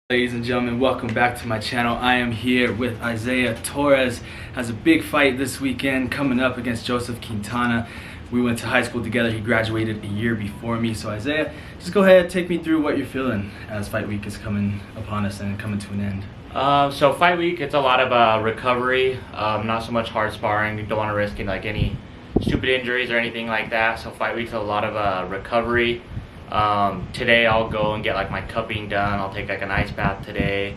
Ladies and gentlemen, welcome back to my channel. I am here with Isiah. Torres has a big fight this weekend coming up against Joseph Quintana. We went to high school together. He graduated a year before me. So Isiah, just go ahead, take me through what you're feeling as fight week is coming upon us and coming to an end. So fight week, it's a lot of recovery, not so much hard sparring. You don't want to risk any stupid injuries or anything like that. So fight week's a lot of recovery. Today I'll go and get my cupping done. I'll take an ice bath today.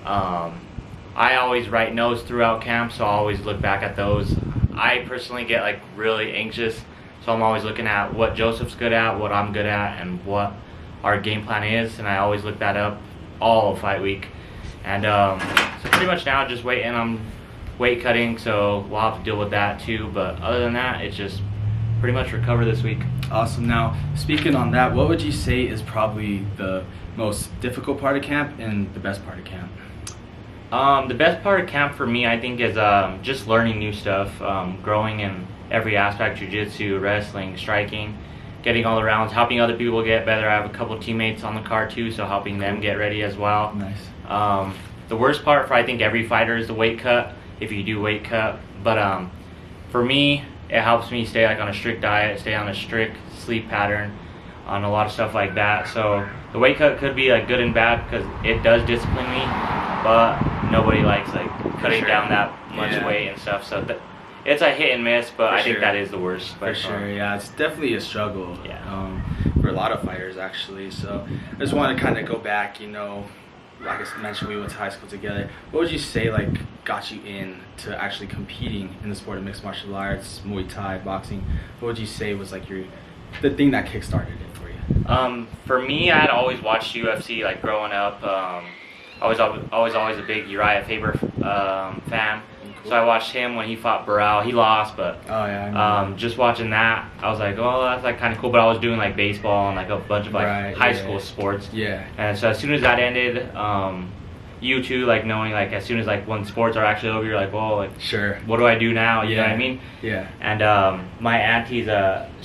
I always write notes throughout camp, so I'll always look back at those. I personally get really anxious, so I'm always looking at what Joseph's good at, what I'm good at, and what our game plan is, and I always look that up all of fight week. And so pretty much now just waiting. I'm weight cutting, so we'll have to deal with that too, but other than that, it's just pretty much recover this week. Awesome. Now, speaking on that, what would you say is probably the most difficult part of camp and the best part of camp? The best part of camp for me, I think, is just learning new stuff, growing in every aspect: jiu-jitsu, wrestling, striking, getting all the rounds, helping other people get better. I have a couple teammates on the card too, so helping them get ready as well. Nice. The worst part for I think every fighter is the weight cut, if you do weight cut. But for me, it helps me stay on a strict diet, stay on a strict sleep pattern, on a lot of stuff like that. So the weight cut could be good and bad because it does discipline me, but nobody likes cutting down that much weight and stuff. So it's a hit and miss, but I think that is the worst. For sure, yeah, it's definitely a struggle. Yeah. For a lot of fighters actually. So I just want to kind of go back, like I mentioned, we went to high school together. What would you say got you in to actually competing in the sport of mixed martial arts, Muay Thai, boxing? What would you say was the thing that kick-started it for you? For me, I had always watched UFC growing up. I was always a big Uriah Faber fan. Cool. So I watched him when he fought Burrell. He lost, but just watching that, I was like, oh, that's kind of cool. But I was doing baseball and a bunch of high school sports. Yeah. And so as soon as that ended, you too, knowing as soon as when sports are actually over, you're well, sure, what do I do now? You know what I mean? Yeah. And my aunties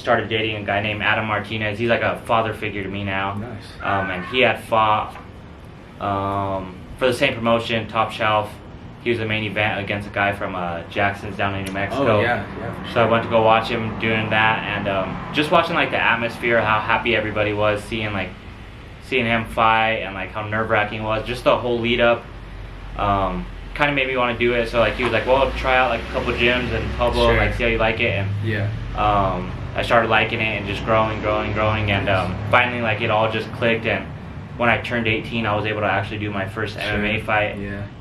started dating a guy named Adam Martinez. He's a father figure to me now. Nice. And he had fought for the same promotion, Top Shelf. He was the main event against a guy from Jackson's down in New Mexico. Oh, yeah, for sure. So I went to go watch him doing that, and just watching the atmosphere, how happy everybody was, seeing him fight, and how nerve-wracking it was, just the whole lead up. Kind of made me want to do it. So he was well, try out a couple gyms in Pueblo, sure, see how you like it. And yeah. I started liking it and just growing, and finally it all just clicked. And when I turned 18, I was able to actually do my first MMA fight,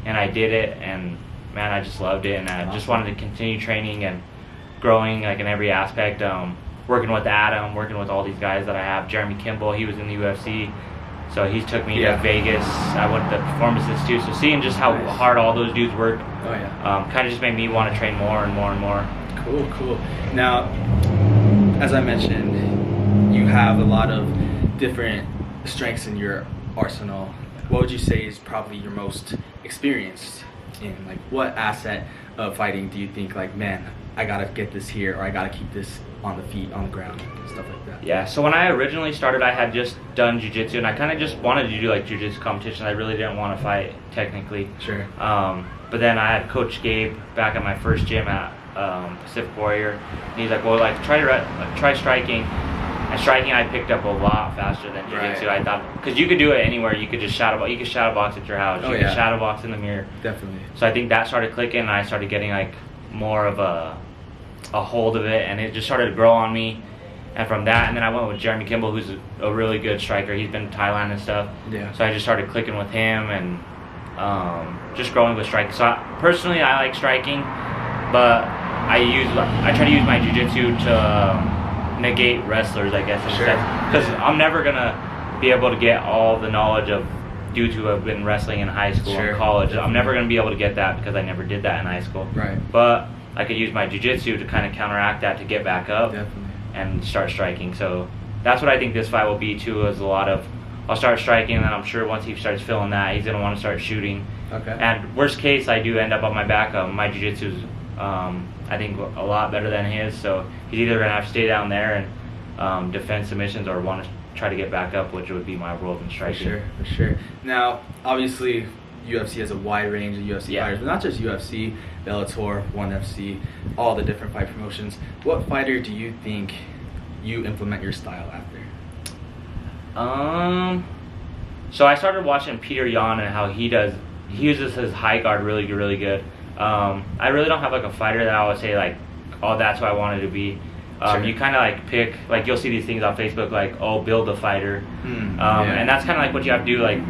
and I did it, and man, I just loved it, and I just wanted to continue training and growing in every aspect. Working with Adam, working with all these guys that I have. Jeremy Kimball, he was in the UFC, so he took me to Vegas. I went to performances too, so seeing just how hard all those dudes work, kind of just made me want to train more and more and more. Cool. Now, as I mentioned, you have a lot of different strengths in your arsenal. What would you say is probably your most experienced in? What asset of fighting do you think man, I gotta get this here, or I gotta keep this on the feet, on the ground, stuff like that? Yeah, so when I originally started, I had just done jiu-jitsu, and I kind of just wanted to do jiu-jitsu competitions. I really didn't want to fight technically. Sure. But then I had Coach Gabe back at my first gym at Pacific Warrior, and he's well, try striking. And striking, I picked up a lot faster than jiu-jitsu. I thought, because you could do it anywhere. You could just shadow box. You could shadow box at your house. You could shadow box in the mirror. Definitely. So I think that started clicking, and I started getting more of a hold of it, and it just started to grow on me. And from that, and then I went with Jeremy Kimball, who's a really good striker. He's been to Thailand and stuff. Yeah. So I just started clicking with him, and just growing with striking. So personally, I like striking, but I try to use my jiu-jitsu to negate wrestlers, I guess, because I'm never gonna be able to get all the knowledge of dudes who have been wrestling in high school and college. I'm never gonna be able to get that because I never did that in high school. Right. But I could use my jiu-jitsu to kind of counteract that, to get back up and start striking. So that's what I think this fight will be too. Is I'll start striking, and then I'm sure once he starts feeling that, he's gonna want to start shooting. Okay. And worst case, I do end up on my back. My jiu-jitsu's I think a lot better than his, so he's either gonna have to stay down there and defend submissions, or want to try to get back up, which would be my world in striking. For sure. Now, obviously, UFC has a wide range of UFC fighters, but not just UFC, Bellator, ONE FC, all the different fight promotions. What fighter do you think you implement your style after? So I started watching Peter Yan and how he uses his high guard really good. I really don't have like a fighter that I would say like, oh, that's what I wanted to be. Sure. You kind of like pick, like you'll see these things on Facebook like, oh, build a fighter. And that's kind of like what you have to do, like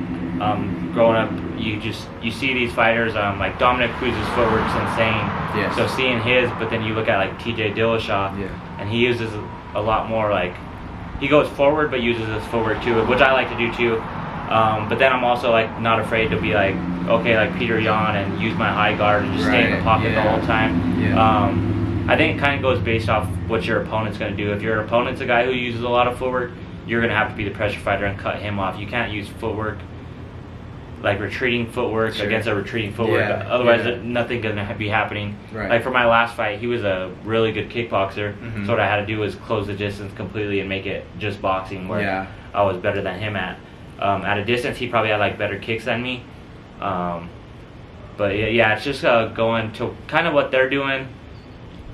growing up, you see these fighters, like Dominic Cruz's footwork's insane. Yes. So seeing his, but then you look at like TJ Dillashaw, and he uses a lot more, like he goes forward but uses his footwork too, which I like to do too. But then I'm also like not afraid to be like, okay, like Peter Yan and use my high guard and just stay in the pocket the whole time. I think it kind of goes based off what your opponent's going to do. If your opponent's a guy who uses a lot of footwork, you're going to have to be the pressure fighter and cut him off. You can't use footwork, like retreating footwork against a retreating footwork. Otherwise, nothing's going to be happening. Like for my last fight, he was a really good kickboxer. So what I had to do was close the distance completely and make it just boxing, where I was better than him at. At a distance, he probably had like better kicks than me. But yeah, it's just going to kind of what they're doing.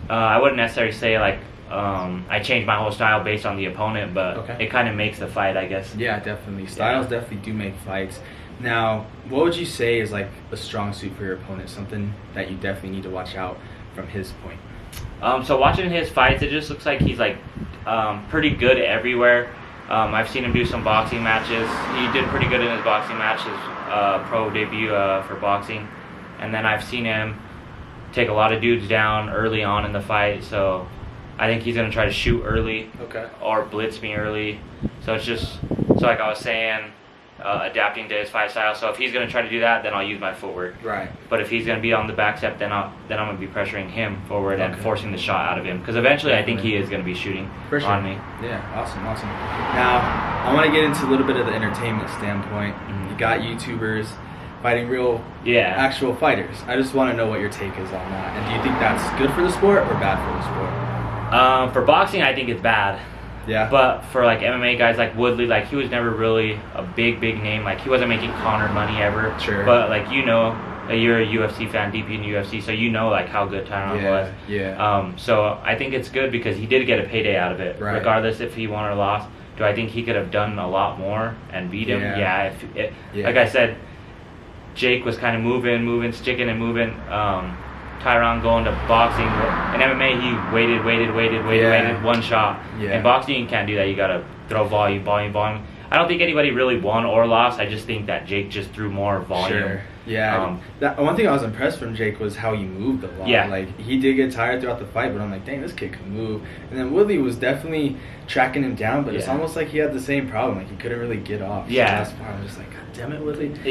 I wouldn't necessarily say like I changed my whole style based on the opponent, but it kind of makes the fight, I guess. Yeah, definitely. Styles definitely do make fights. Now, what would you say is like a strong suit for your opponent? Something that you definitely need to watch out from his point. So watching his fights, it just looks like he's like pretty good everywhere. I've seen him do some boxing matches. He did pretty good in his boxing match, his pro debut for boxing. And then I've seen him take a lot of dudes down early on in the fight. So I think he's going to try to shoot early or blitz me early. So it's just, so like I was saying, adapting to his fight style. So if he's going to try to do that, then I'll use my footwork. But if he's going to be on the back step, then I'm going to be pressuring him forward and forcing the shot out of him. Because eventually I think he is going to be shooting on me. Yeah, awesome. Now, I want to get into a little bit of the entertainment standpoint. You got YouTubers fighting real, actual fighters. I just want to know what your take is on that. And do you think that's good for the sport or bad for the sport? For boxing, I think it's bad. Yeah. But for like MMA guys like Woodley, like he was never really a big name. Like he wasn't making Conor money ever. Sure. But like you're a UFC fan, deep in UFC, so you know like how good Tyron was. Yeah. So I think it's good because he did get a payday out of it, regardless if he won or lost. Do I think he could have done a lot more and beat him? Yeah. Like I said, Jake was kind of moving, sticking and moving. Tyron going to boxing. In MMA, he waited, one shot. In boxing, you can't do that. You gotta throw volume. I don't think anybody really won or lost. I just think that Jake just threw more volume. Yeah. That one thing I was impressed from Jake was how he moved a lot. Like he did get tired throughout the fight, but I'm like, dang, this kid can move. And then Woodley was definitely tracking him down, but it's almost like he had the same problem. Like he couldn't really get off. So that's why I'm just like, God damn it, Woodley. So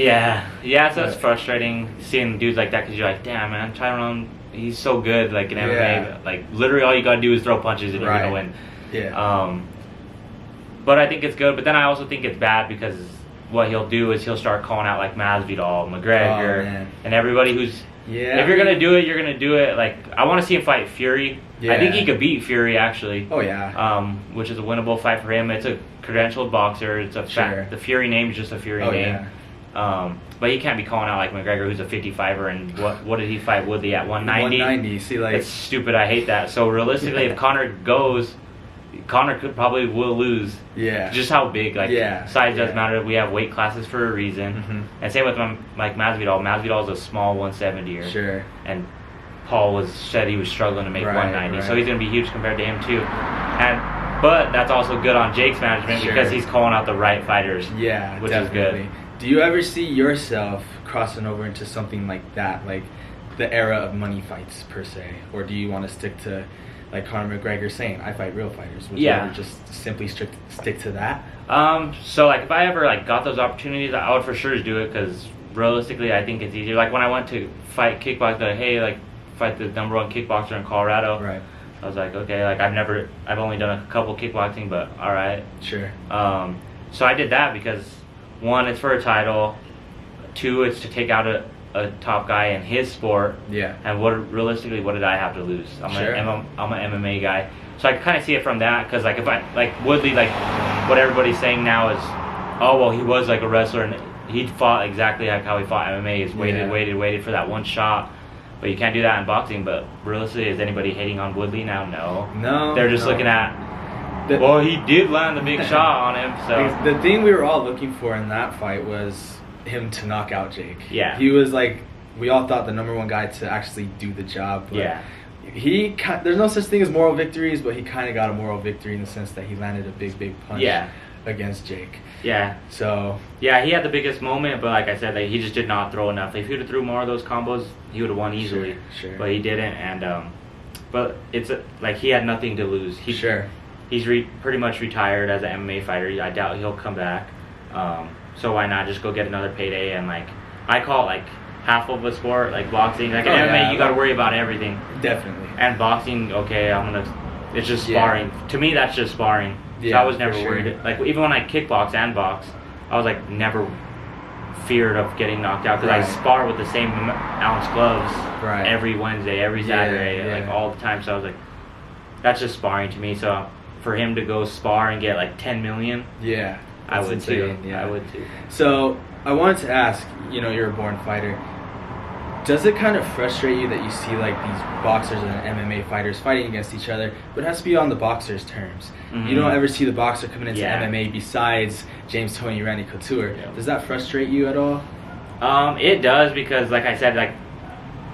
it's frustrating seeing dudes like that because you're like, damn, man, Tyron, he's so good. Like in MMA, like literally all you gotta do is throw punches and you're gonna win. But I think it's good. But then I also think it's bad because what he'll do is he'll start calling out like Masvidal, McGregor, and everybody who's. If you're gonna do it, you're gonna do it. Like I want to see him fight Fury. I think he could beat Fury actually. Which is a winnable fight for him. It's a credentialed boxer. It's a the Fury name is just a Fury name. But he can't be calling out like McGregor, who's a 55er, and what did he fight Woodley at 190? 190. See, like it's stupid. I hate that. So realistically, if Conor goes, Conor will lose. Just how big, like size doesn't matter. We have weight classes for a reason. And same with like Masvidal. Masvidal's a small 170er. And Paul said he was struggling to make 190, so he's gonna be huge compared to him too. But that's also good on Jake's management because he's calling out the right fighters. Which is good. Do you ever see yourself crossing over into something like that, like the era of money fights per se, or do you want to stick to like Conor McGregor saying, "I fight real fighters"? Would you ever just simply stick to that? So like if I ever like got those opportunities, I would for sure do it because realistically, I think it's easier. Like when I went to fight kickboxing, like, hey, like fight the #1 kickboxer in Colorado. I was like, okay, like I've only done a couple kickboxing, but all right. So I did that because 1, it's for a title. 2, it's to take out a top guy in his sport. And realistically, what did I have to lose? I'm an MMA guy. So I kind of see it from that because like if I like Woodley, like what everybody's saying now is, oh well, he was like a wrestler and he fought exactly like how he fought MMA. He's waited for that one shot. But you can't do that in boxing. But realistically, is anybody hating on Woodley now? No. They're just looking at, well, he did land the big shot on him. So the thing we were all looking for in that fight was him to knock out Jake. Yeah. He was like, we all thought the #1 guy to actually do the job. But yeah. There's no such thing as moral victories, but he kind of got a moral victory in the sense that he landed a big punch against Jake. Yeah. So. Yeah, he had the biggest moment, but like I said, like, he just did not throw enough. If he would have threw more of those combos, he would have won easily. Sure. But he didn't, and but it's like he had nothing to lose. He's pretty much retired as an MMA fighter. I doubt he'll come back. So why not just go get another payday? And like, I call it like half of a sport, like boxing. Like in MMA, you got to worry about everything. Definitely. And boxing, okay, it's just sparring. To me, that's just sparring. So I was never worried. Like even when I kickbox and box, I was like never feared of getting knocked out because I spar with the same ounce gloves every Wednesday, every Saturday, like all the time. So I was like, that's just sparring to me. So for him to go spar and get like 10 million, I would too. I would too. So I wanted to ask, you're a born fighter. Does it kind of frustrate you that you see like these boxers and MMA fighters fighting against each other, but it has to be on the boxer's terms? Mm-hmm. You don't ever see the boxer coming into MMA besides James Toney, Randy Couture. Yeah. Does that frustrate you at all? It does because, like I said, like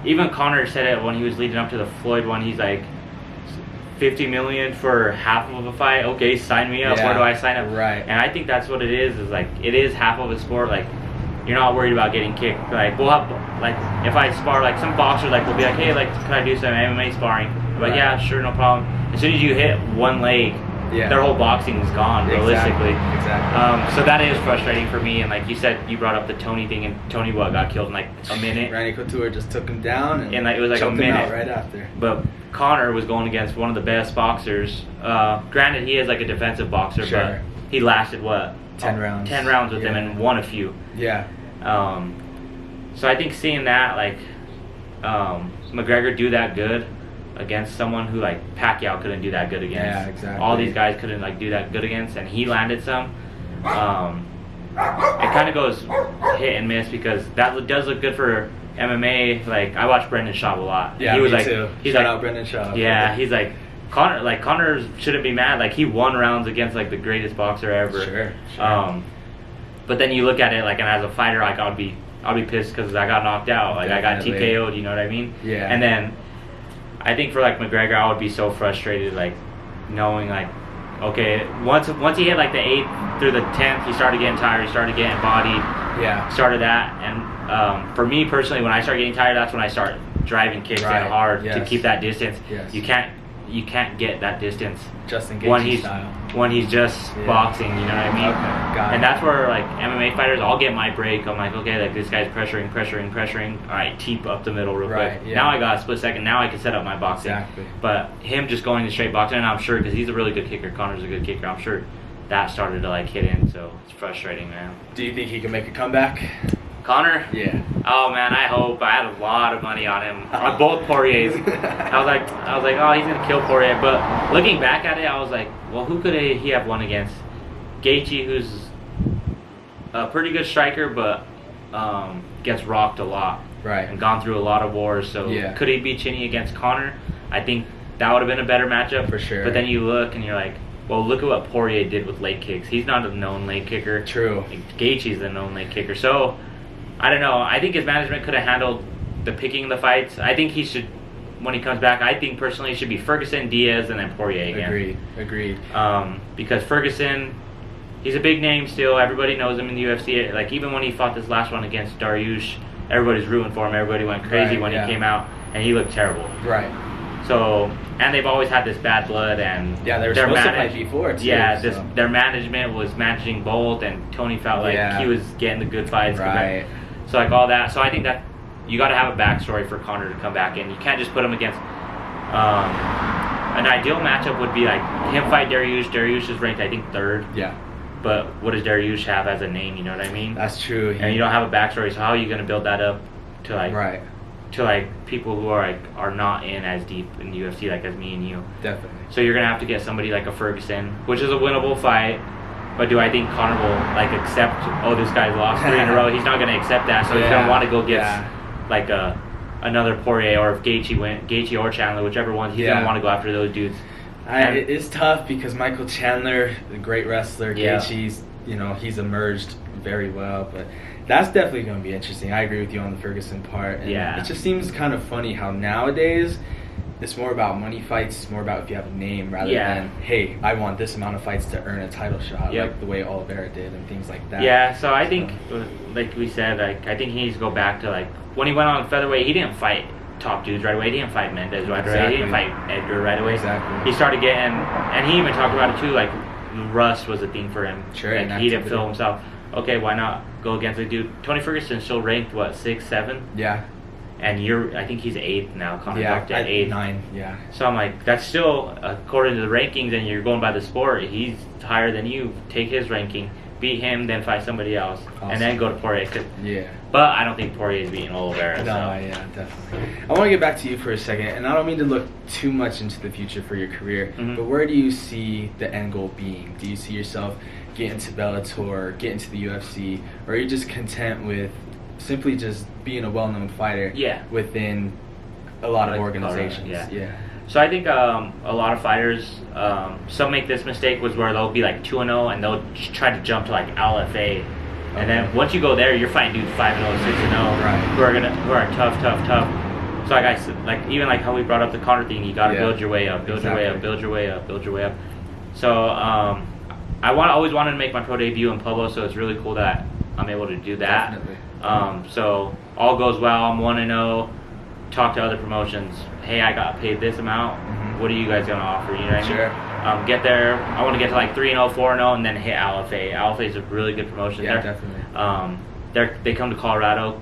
even Conor said it when he was leading up to the Floyd one. He's like, 50 million for half of a fight. Okay, sign me up. Where do I sign up? Right. And I think that's what it is. Is like it is half of a sport. Like, you're not worried about getting kicked. Like we'll have, like if I spar, like some boxers like will be like, hey, like can I do some MMA sparring? I'm like, yeah, sure, no problem. As soon as you hit one leg, their whole boxing is gone, realistically. Exactly. So that is frustrating for me. And like you said, you brought up the Tony thing, and Tony got killed in like a minute. Randy Couture just took him down, and like it was like a minute out right after. But Conor was going against one of the best boxers. Granted, he is like a defensive boxer, but he lasted 10 rounds. 10 rounds with him and won a few. Yeah. So I think seeing that, like, McGregor do that good against someone who like Pacquiao couldn't do that good against. Yeah, exactly. All these guys couldn't like do that good against, and he landed some. It kind of goes hit and miss because that does look good for MMA. Like I watch Brendan Schaub a lot. Yeah, he was me like, too. He's Shout like, out Brendan Schaub. Yeah, he's like Conor shouldn't be mad. Like he won rounds against like the greatest boxer ever. Sure. But then you look at it like, and as a fighter, like I'll be pissed because I got knocked out. Like Definitely. I got TKO'd. You know what I mean? Yeah. And then I think for like McGregor, I would be so frustrated, like knowing like, okay, once he hit like the 8th through the 10th, he started getting tired. He started getting bodied. Yeah. Started that, and for me personally, when I start getting tired, that's when I start driving kicks in hard to keep that distance. Yes. You can't get that distance Justin Gaethje style. When he's just boxing, you know what I mean? Okay, got it. And that's where like MMA fighters, I'll get my break. I'm like, okay, like this guy's pressuring. All right, teep up the middle real quick. Yeah. Now I got a split second. Now I can set up my boxing. Exactly. But him just going to straight boxing, and I'm sure because he's a really good kicker. Conor's a good kicker. I'm sure that started to like hit in. So it's frustrating, man. Do you think he can make a comeback? Conor? Yeah. Oh man, I hope. I had a lot of money on him. On both Poiriers. I was like, oh, he's gonna kill Poirier. But looking back at it, I was like, well, who could he have won against? Gaethje, who's a pretty good striker, but gets rocked a lot. Right. And gone through a lot of wars. So could he be chinny against Conor? I think that would have been a better matchup. For sure. But then you look and you're like, well, look at what Poirier did with leg kicks. He's not a known leg kicker. True. Gaethje's the known leg kicker. So I don't know. I think his management could have handled the picking of the fights. I think he should, when he comes back, I think personally it should be Ferguson, Diaz, and then Poirier again. Agreed. Because Ferguson, he's a big name still. Everybody knows him in the UFC. Like even when he fought this last one against Dariush, everybody's rooting for him. Everybody went crazy when he came out, and he looked terrible. Right. So, and they've always had this bad blood, and they were supposed to fight before too. Yeah, their management was managing both, and Tony felt like he was getting the good fights. Right. So like all that. So I think that you got to have a backstory for Conor to come back in. You can't just put him against. An ideal matchup would be like him fight Dariush. Dariush is ranked, I think, 3rd. Yeah. But what does Dariush have as a name? You know what I mean? That's true. And you don't have a backstory. So how are you going to build that up to like? Right. To like people who are not in as deep in the UFC like as me and you. Definitely. So you're gonna have to get somebody like a Ferguson, which is a winnable fight. But do I think Conor will like accept? Oh, this guy's lost 3 in a row. He's not going to accept that. So he's going to want to go get like another Poirier, or if Gaethje or Chandler, whichever one, he's going to want to go after those dudes. It's tough because Michael Chandler, the great wrestler, Gaethje's, he's emerged very well, but that's definitely going to be interesting. I agree with you on the Ferguson part. And it just seems kind of funny how nowadays it's more about money fights. It's more about if you have a name rather than, hey, I want this amount of fights to earn a title shot, like the way Oliveira did and things like that. Yeah, so I think, like we said, like I think he needs to go back to like when he went on featherweight, he didn't fight top dudes right away. He didn't fight Mendez right away. He didn't fight Edgar right away. He started getting, and he even talked about it too, like rust was a thing for him. Like he didn't feel himself. Okay, why not go against a dude? Tony Ferguson's still ranked, what, 6, 7? Yeah. And I think he's 8th now. Conor dropped at 8th. 9, yeah. So I'm like, that's still, according to the rankings, and you're going by the sport, he's higher than you. Take his ranking, beat him, then fight somebody else, and then go to Poirier. But I don't think Poirier is beating Oliveira. Definitely. I want to get back to you for a second, and I don't mean to look too much into the future for your career, but where do you see the end goal being? Do you see yourself getting to Bellator, getting to the UFC, or are you just content with simply just being a well-known fighter within a lot of organizations? So I think a lot of fighters, some make this mistake was where they'll be like 2-0 and they'll try to jump to like LFA. And then once you go there, you're fighting dudes 5-0, 6-0, who are tough. So like I said, like even like how we brought up the Conor thing, you got to build your way up, build your way up. So I always wanted to make my pro debut in Pueblo, so it's really cool that I'm able to do that. So all goes well. I'm 1-0. Talk to other promotions. Hey, I got paid this amount. What are you guys gonna offer? You know what I mean? Get there. I want to get to like 3-0, 4-0, and then hit LFA. LFA is a really good promotion. They come to Colorado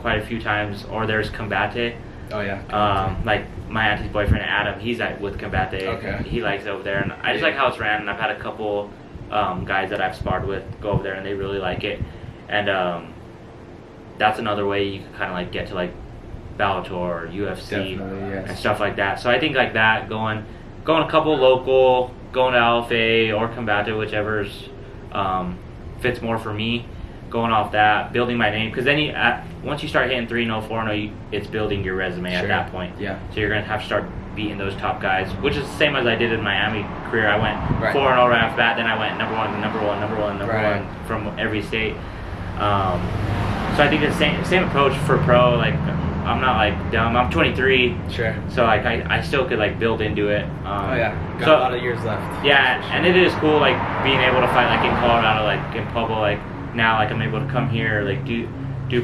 quite a few times, or there's Combate. Like my auntie's boyfriend Adam, he's with Combate. He likes it over there, and I just like how it's ran. And I've had a couple guys that I've sparred with go over there, and they really like it. And that's another way you can kind of like get to like Bellator or UFC and stuff like that. So I think like that, going a couple local, going to LFA or Combate, whichever's fits more for me. Going off that, building my name, because then once you start hitting 3-0, 4-0, it's building your resume at that point. So you're gonna have to start beating those top guys, which is the same as I did in Miami career. I went 4-0 right off the bat, then I went number one from every state. So I think the same approach for pro. Like I'm not like dumb. I'm 23. So like I still could like build into it. Got a lot of years left. And it is cool like being able to fight like in Colorado, like in Pueblo, like now like I'm able to come here, like do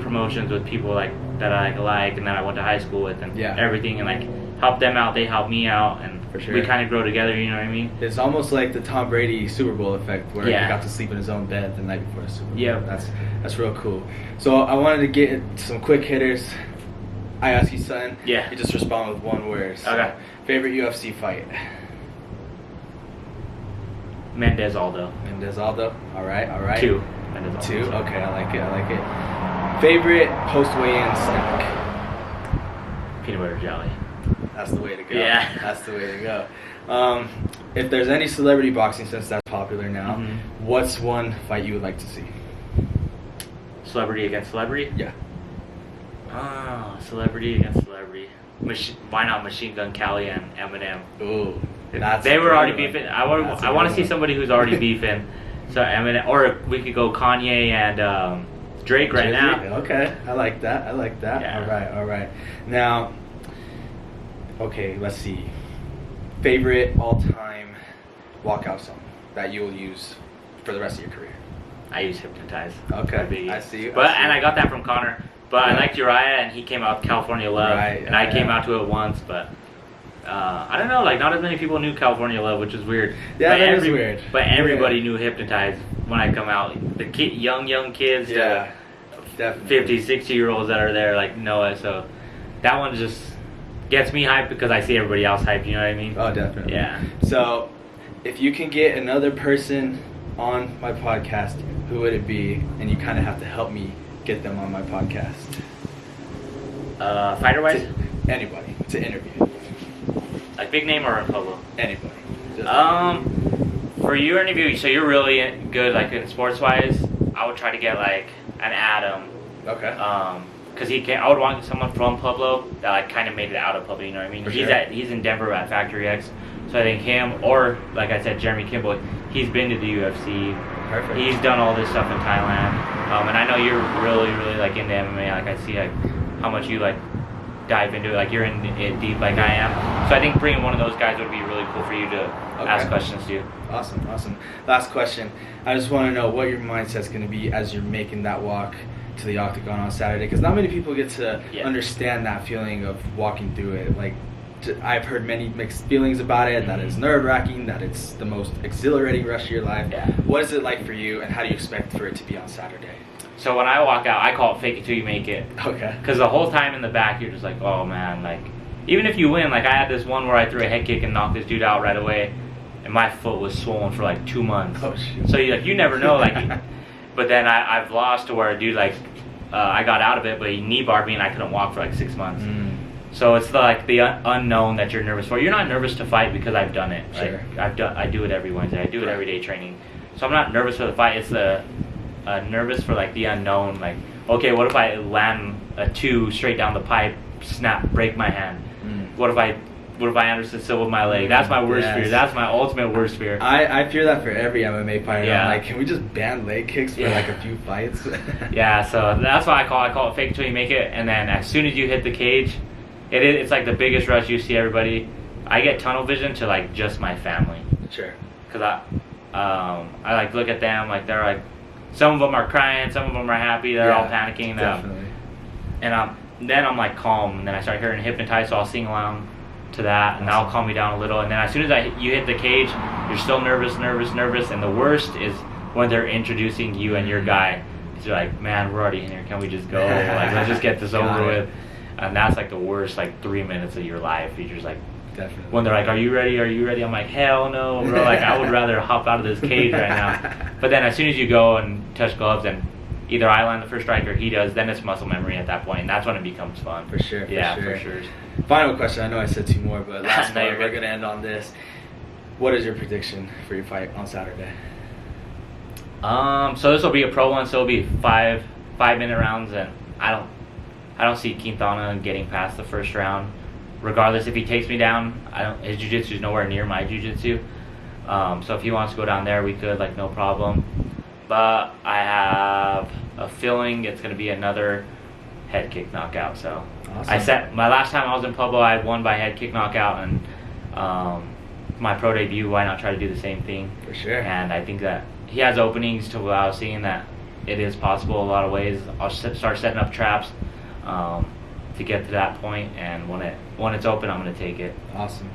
promotions with people like that I like and that I went to high school with and everything, and like help them out, they help me out, and we kind of grow together. You know what I mean? It's almost like the Tom Brady Super Bowl effect, where he got to sleep in his own bed the night before the Super Bowl. That's real cool. So I wanted to get some quick hitters. I ask you something. You just respond with one word. So, favorite UFC fight? Mendez Aldo. All right. 2. Mendez Aldo. 2. Okay, I like it. Favorite post weigh-in snack? Peanut butter jelly. That's the way to go. That's the way to go. If there's any celebrity boxing, since that's popular now, what's one fight you would like to see? Celebrity against celebrity? Celebrity against celebrity. Why not Machine Gun Kelly and Eminem? Ooh, they were already beefing. I want to see somebody who's already beefing. So Eminem, or we could go Kanye and Drake right now. Okay, I like that. All right. Now, okay, let's see. Favorite all-time walkout song that you'll use for the rest of your career? I use Hypnotize. Okay, I see. And I got that from Conor. But I liked Uriah, and he came out with California Love, and I came out to it once, but I don't know, like not as many people knew California Love, which is weird. That is weird. But everybody knew Hypnotize when I come out. The young kids, to 50, 60-year-olds that are there, like know it. So that one just gets me hyped because I see everybody else hyped. You know what I mean? Oh, definitely. Yeah. So if you can get another person on my podcast, who would it be? And you kind of have to help me get them on my podcast. Fighter-wise? Anybody to interview. Like big name or in Pueblo? Anybody. For your interview, so you're really good, like in sports-wise. I would try to get like an Adam. Okay. Because I would want someone from Pueblo that like kind of made it out of Pueblo. You know what I mean? For He's sure. he's in Denver at Factory X. So I think him, or like I said, Jeremy Kimball. He's been to the UFC. Perfect. He's done all this stuff in Thailand. And I know you're really, really like into MMA. Like I see like how much you like dive into it. Like you're in it deep, like I am. So I think bringing one of those guys would be really cool for you to ask questions to. Awesome, awesome. Last question. I just want to know what your mindset's going to be as you're making that walk to the octagon on Saturday, because not many people get to understand that feeling of walking through it. Like, I've heard many mixed feelings about it, that it's nerve-wracking, that it's the most exhilarating rush of your life. Yeah. What is it like for you, and how do you expect for it to be on Saturday? So when I walk out, I call it fake it till you make it. Okay. Because the whole time in the back, you're just like, oh man, like, even if you win, like I had this one where I threw a head kick and knocked this dude out right away, and my foot was swollen for like 2 months. Oh, shoot. So you never know, like, but then I've lost to where a dude like, I got out of it, but he knee barred me and I couldn't walk for like 6 months. So it's the unknown that you're nervous for. You're not nervous to fight because I've done it. Sure. Like I do it every Wednesday. I do it every day training. So I'm not nervous for the fight. It's the nervous for like the unknown. Like, okay, what if I land a 2 straight down the pipe, snap, break my hand? What if I Anderson Silva with my leg? That's my worst fear. That's my ultimate worst fear. I fear that for every MMA fighter. Yeah. I'm like, can we just ban leg kicks for like a few fights? Yeah, so that's why I call it fake it till you make it. And then as soon as you hit the cage, it's like the biggest rush. You see everybody. I get tunnel vision to like just my family. Sure. Cause I like look at them like they're like, some of them are crying, some of them are happy, they're all panicking. Definitely. And then I'm like calm, and then I start hearing hypnotize, so I'll sing along to that, and that'll calm me down a little. And then as soon as you hit the cage, you're still nervous, and the worst is when they're introducing you and your guy. Cause you're like, man, we're already in here. Can we just go? Like, let's just get this over with. And that's like the worst, like 3 minutes of your life. You're just like, definitely. when they're like, are you ready? Are you ready? I'm like, hell no, bro. Like, I would rather hop out of this cage right now. But then as soon as you go and touch gloves and either I land the first strike or he does, then it's muscle memory at that point, and that's when it becomes fun. For sure. For sure. Final question. I know I said 2 more, but last No, one. you're We're good. going to end on this. What is your prediction for your fight on Saturday? So this will be a pro one, so it'll be 5-minute rounds, and I don't see Quintana getting past the first round. Regardless, if he takes me down, his jiu-jitsu is nowhere near my jiu-jitsu. So if he wants to go down there, we could, like, no problem. But I have a feeling it's going to be another head kick knockout. So Awesome. my last time I was in Pueblo, I had won by head kick knockout, and my pro debut, why not try to do the same thing? For sure. And I think that he has openings to what I was seeing that it is possible a lot of ways. I'll start setting up traps to get to that point, and when it's open, I'm going to take it. Awesome.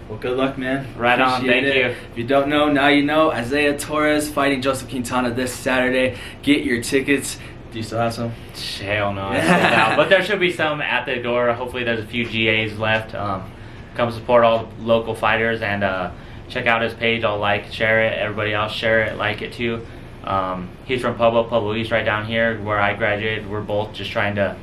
Well, good luck, man. Right on. Appreciate Thank it. you. If you don't know, now you know. Isiah Torres fighting Joseph Quintana this Saturday. Get your tickets. Do you still have some? Hell no, I sold out. But there should be some at the door. Hopefully there's a few GAs left. Come support all the local fighters, and check out his page. I'll like, share it. Everybody else share it, like it too. He's from Pueblo East, right down here where I graduated. We're both just trying to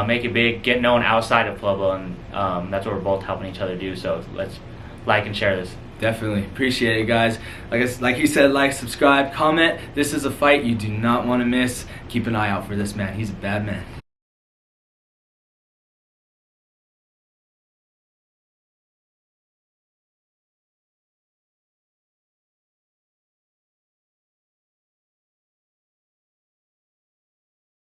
make it big, get known outside of Pueblo, and that's what we're both helping each other do. So let's like and share this. Definitely. Appreciate it, guys. Like he said, like, subscribe, comment. This is a fight you do not want to miss. Keep an eye out for this man. He's a bad man.